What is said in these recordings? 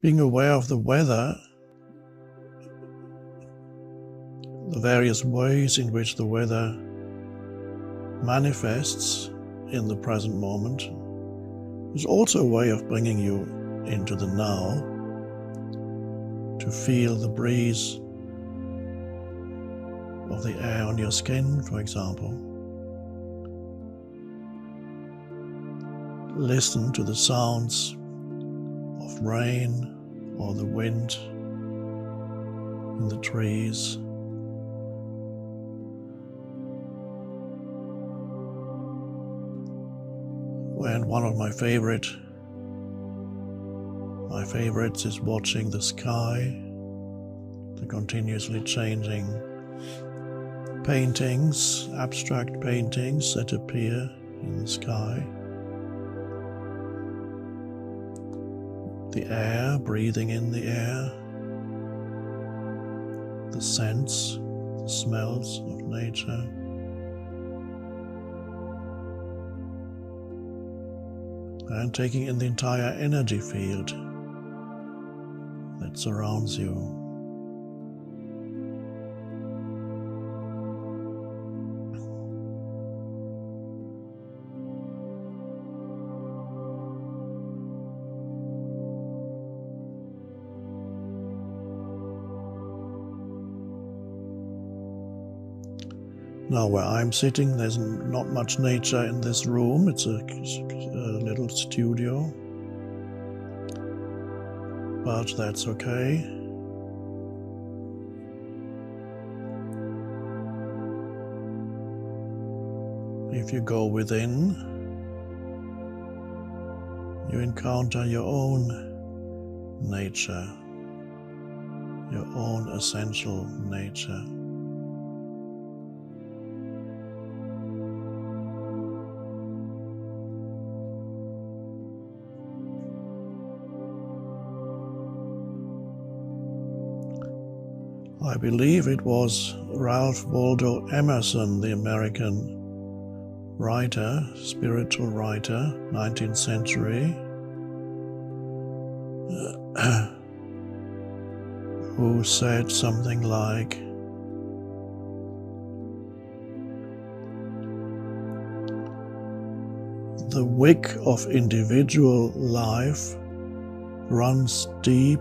Being aware of the weather, the various ways in which the weather manifests in the present moment, is also a way of bringing you into the now, to feel the breeze of the air on your skin, for example. Listen to the sounds of rain or the wind in the trees. And one of my favorites is watching the sky, the continuously changing paintings, abstract paintings that appear in the sky. The air, breathing in the air, the scents, the smells of nature. And taking in the entire energy field that surrounds you. Now where I'm sitting, there's not much nature in this room. It's a little studio, but that's okay. If you go within, you encounter your own nature, your own essential nature. I believe it was Ralph Waldo Emerson, the American writer, spiritual writer, 19th century, who said something like, "The wick of individual life runs deep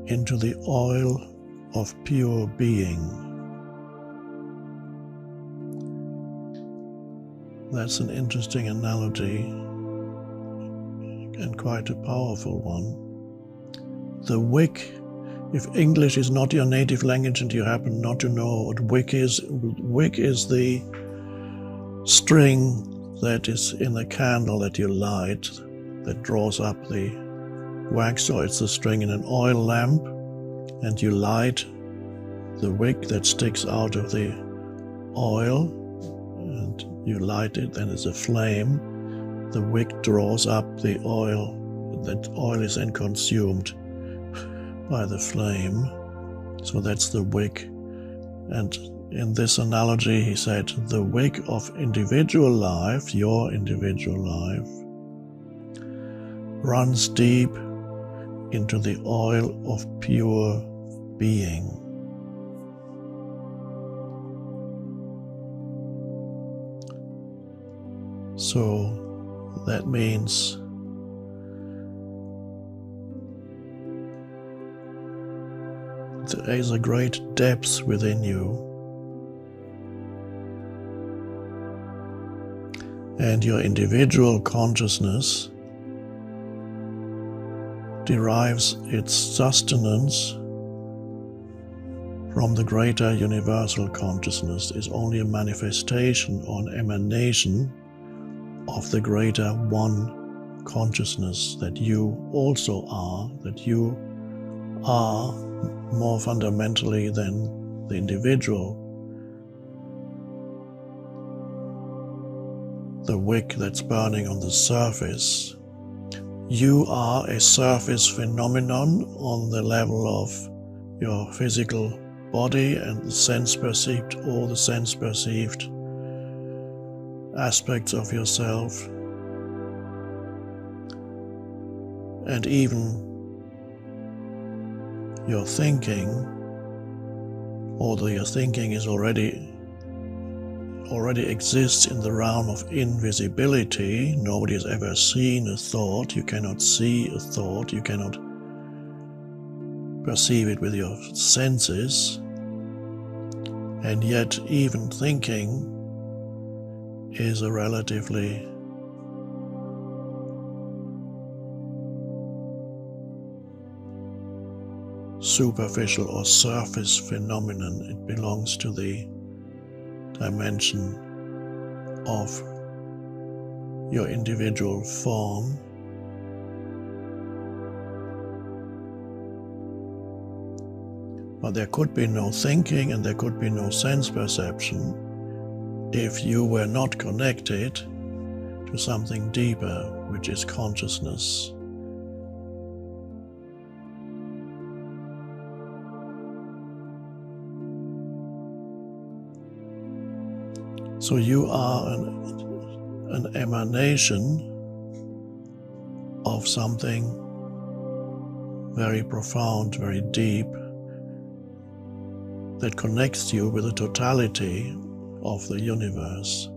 into the oil of pure being." That's an interesting analogy and quite a powerful one. The wick, if English is not your native language and you happen not to know what wick is the string that is in a candle that you light that draws up the wax, or it's the string in an oil lamp, and you light the wick that sticks out of the oil, and you light it, then it's a flame. The wick draws up the oil. That oil is then consumed by the flame. So that's the wick. And in this analogy, he said, the wick of individual life, your individual life, runs deep into the oil of pure being. So that means there is a great depth within you, and your individual consciousness derives its sustenance from the greater universal consciousness, is only a manifestation or an emanation of the greater one consciousness that you also are, that you are more fundamentally than the individual. The wick that's burning on the surface. You are a surface phenomenon on the level of your physical body and the sense-perceived, all the sense-perceived aspects of yourself. And even your thinking, although your thinking is already exists in the realm of invisibility. Nobody has ever seen a thought. You cannot see a thought. You cannot perceive it with your senses. And yet even thinking is a relatively superficial or surface phenomenon. It belongs to the dimension of your individual form. But there could be no thinking and there could be no sense perception if you were not connected to something deeper, which is consciousness. So you are an emanation of something very profound, very deep, that connects you with the totality of the universe.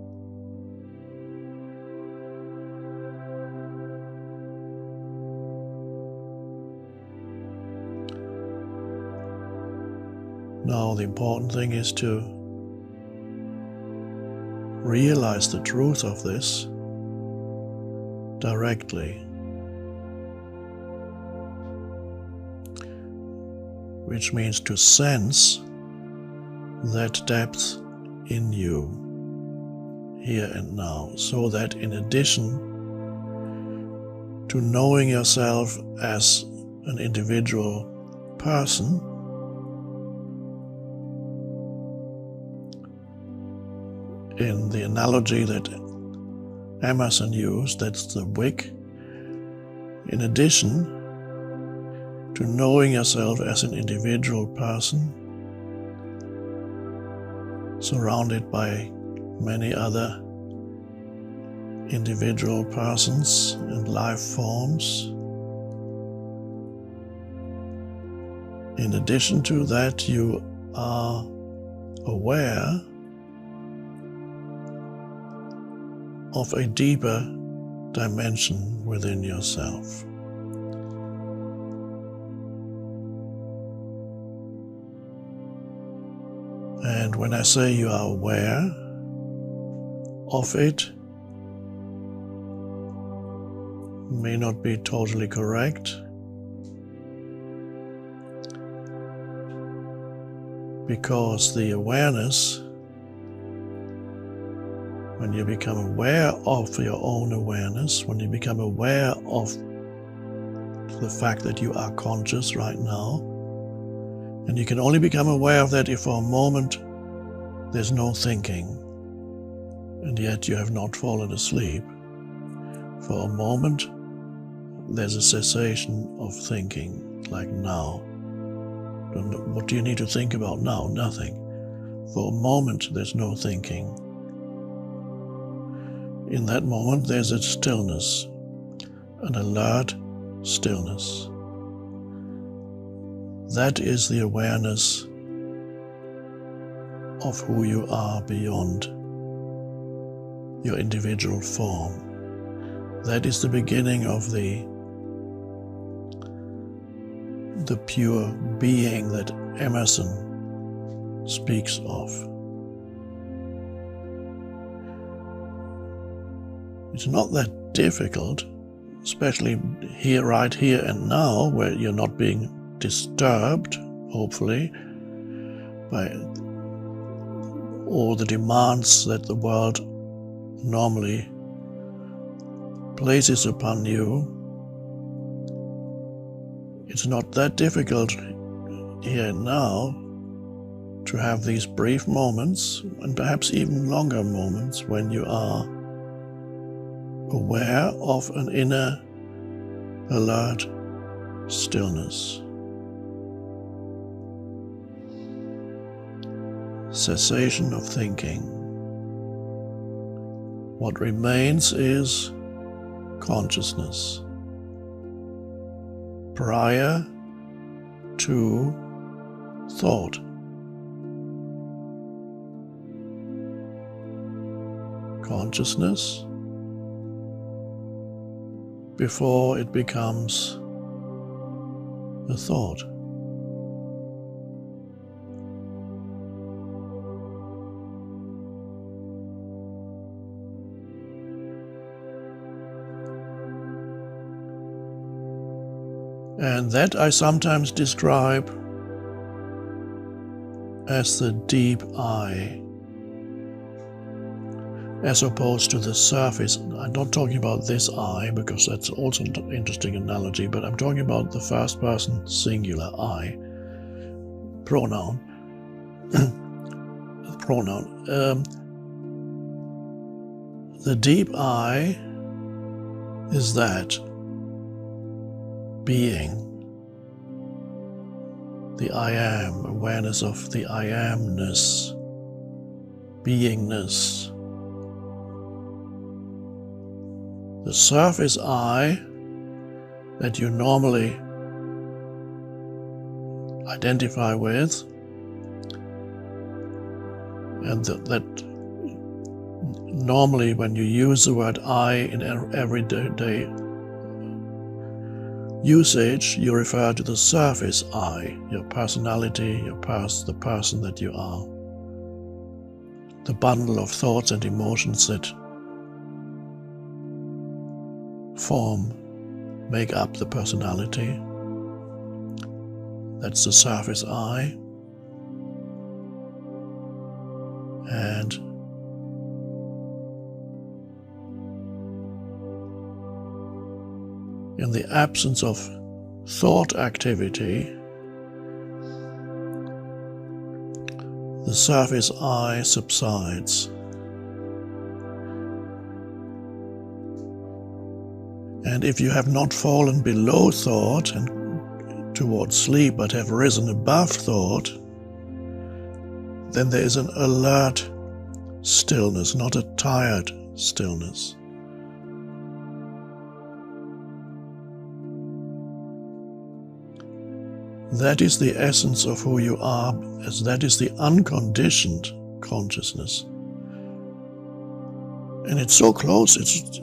Now, the important thing is to realize the truth of this directly, which means to sense that depth in you, here and now, so that in addition to knowing yourself as an individual person, in the analogy that Emerson used, that's the wick, in addition to knowing yourself as an individual person, surrounded by many other individual persons and life forms. In addition to that, you are aware of a deeper dimension within yourself. And when I say you are aware of it, may not be totally correct, because the awareness, when you become aware of your own awareness, when you become aware of the fact that you are conscious right now, and you can only become aware of that if for a moment there's no thinking, and yet you have not fallen asleep. For a moment there's a cessation of thinking, like now. What do you need to think about now? Nothing. For a moment there's no thinking. In that moment there's a stillness, an alert stillness. That is the awareness of who you are beyond your individual form. That is the beginning of the pure being that Emerson speaks of. It's not that difficult, especially here, right here and now, where you're not being disturbed, hopefully, by all the demands that the world normally places upon you. It's not that difficult here and now to have these brief moments, and perhaps even longer moments, when you are aware of an inner alert stillness. Cessation of thinking. What remains is consciousness. Prior to thought. Consciousness before it becomes a thought. And that I sometimes describe as the deep I, as opposed to the surface. I'm not talking about this I, because that's also an interesting analogy, but I'm talking about the first person singular I, pronoun. The deep I is that being, the I am, awareness of the I amness, beingness. The surface I that you normally identify with, and that normally when you use the word I in everyday usage, you refer to the surface I, your personality, the person that you are, the bundle of thoughts and emotions that make up the personality. That's the surface I. And in the absence of thought activity, the surface I subsides. And if you have not fallen below thought and towards sleep, but have risen above thought, then there is an alert stillness, not a tired stillness. That is the essence of who you are, as that is the unconditioned consciousness. And it's so close, it's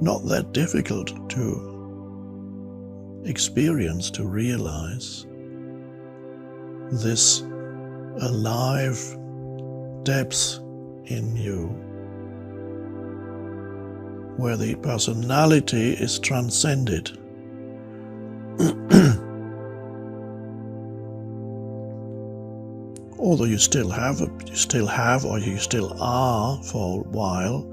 not that difficult to experience, to realize this alive depth in you, where the personality is transcended. Although you still have or you still are for a while,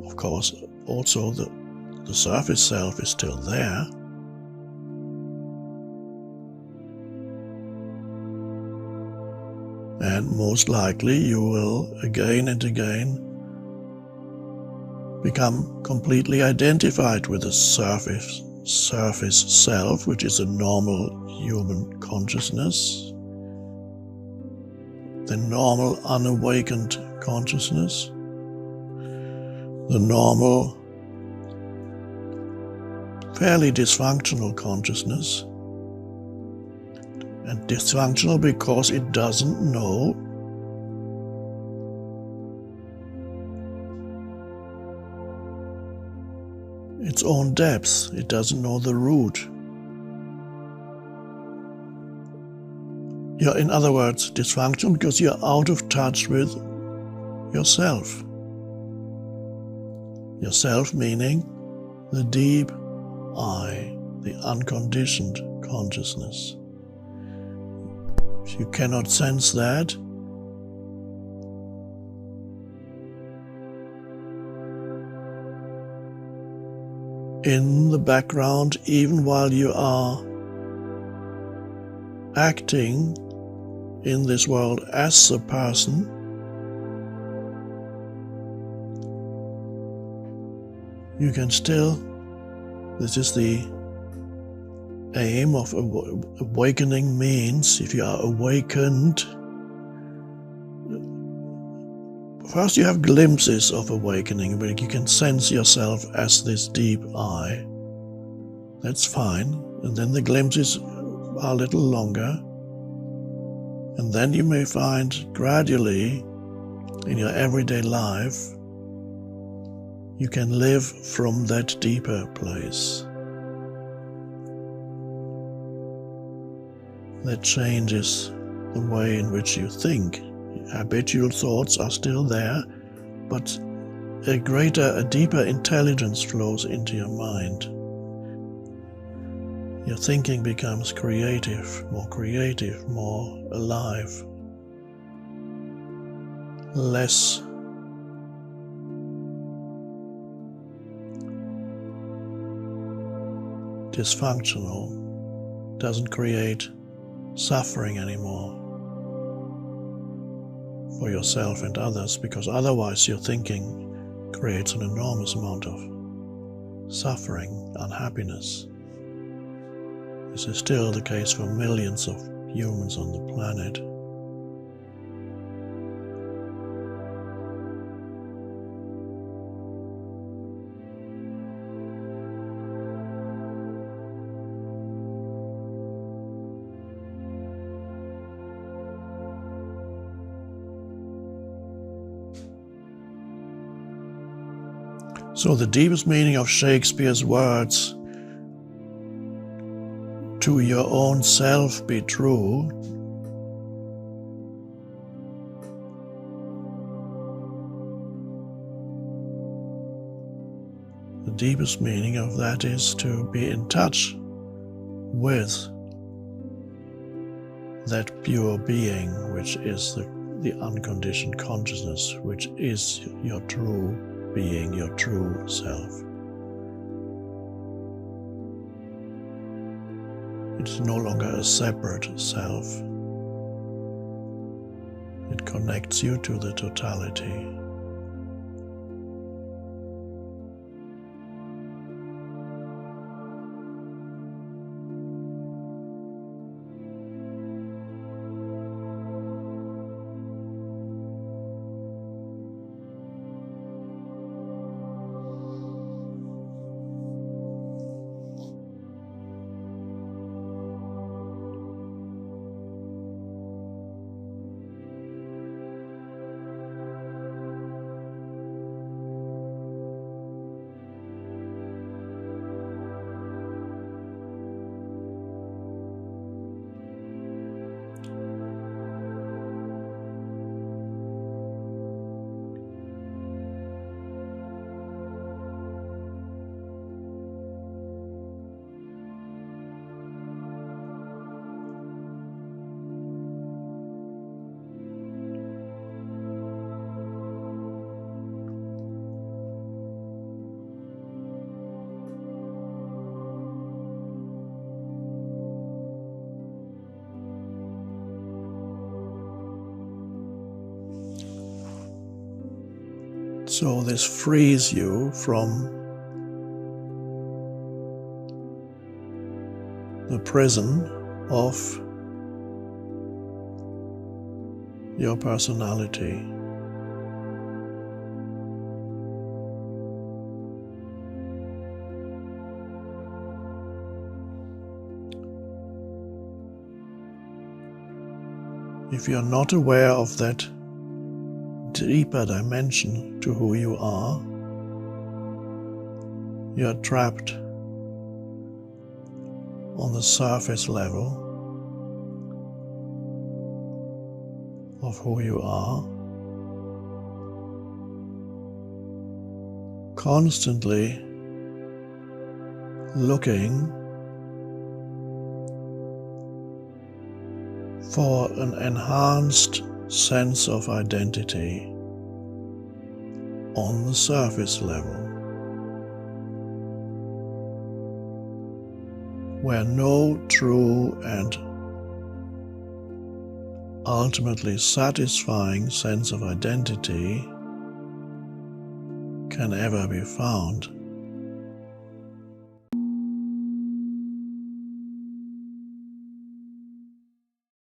of course, also the surface self is still there. And most likely you will again and again become completely identified with the surface self, which is a normal human consciousness, the normal unawakened consciousness, the normal fairly dysfunctional consciousness. And dysfunctional because it doesn't know its own depth. It doesn't know the root. You're, in other words, dysfunctional because you're out of touch with yourself. Yourself meaning the deep I, the unconditioned consciousness. If you cannot sense that, in the background, even while you are acting in this world as a person, you can still, this is the aim of awakening, means if you are awakened, first you have glimpses of awakening, where you can sense yourself as this deep I, That's fine. And then the glimpses are a little longer. And then you may find gradually in your everyday life, you can live from that deeper place. That changes the way in which you think. Habitual thoughts are still there, but a deeper intelligence flows into your mind. Your thinking becomes creative, more alive, less dysfunctional, doesn't create suffering anymore for yourself and others, because otherwise your thinking creates an enormous amount of suffering, unhappiness. This is still the case for millions of humans on the planet. So the deepest meaning of Shakespeare's words, "To your own self be true," the deepest meaning of that is to be in touch with that pure being, which is the unconditioned consciousness, which is your true being, your true self. It is no longer a separate self. It connects you to the totality. So this frees you from the prison of your personality. If you're not aware of that deeper dimension to who you are, you're trapped on the surface level of who you are, constantly looking for an enhanced sense of identity on the surface level, where no true and ultimately satisfying sense of identity can ever be found.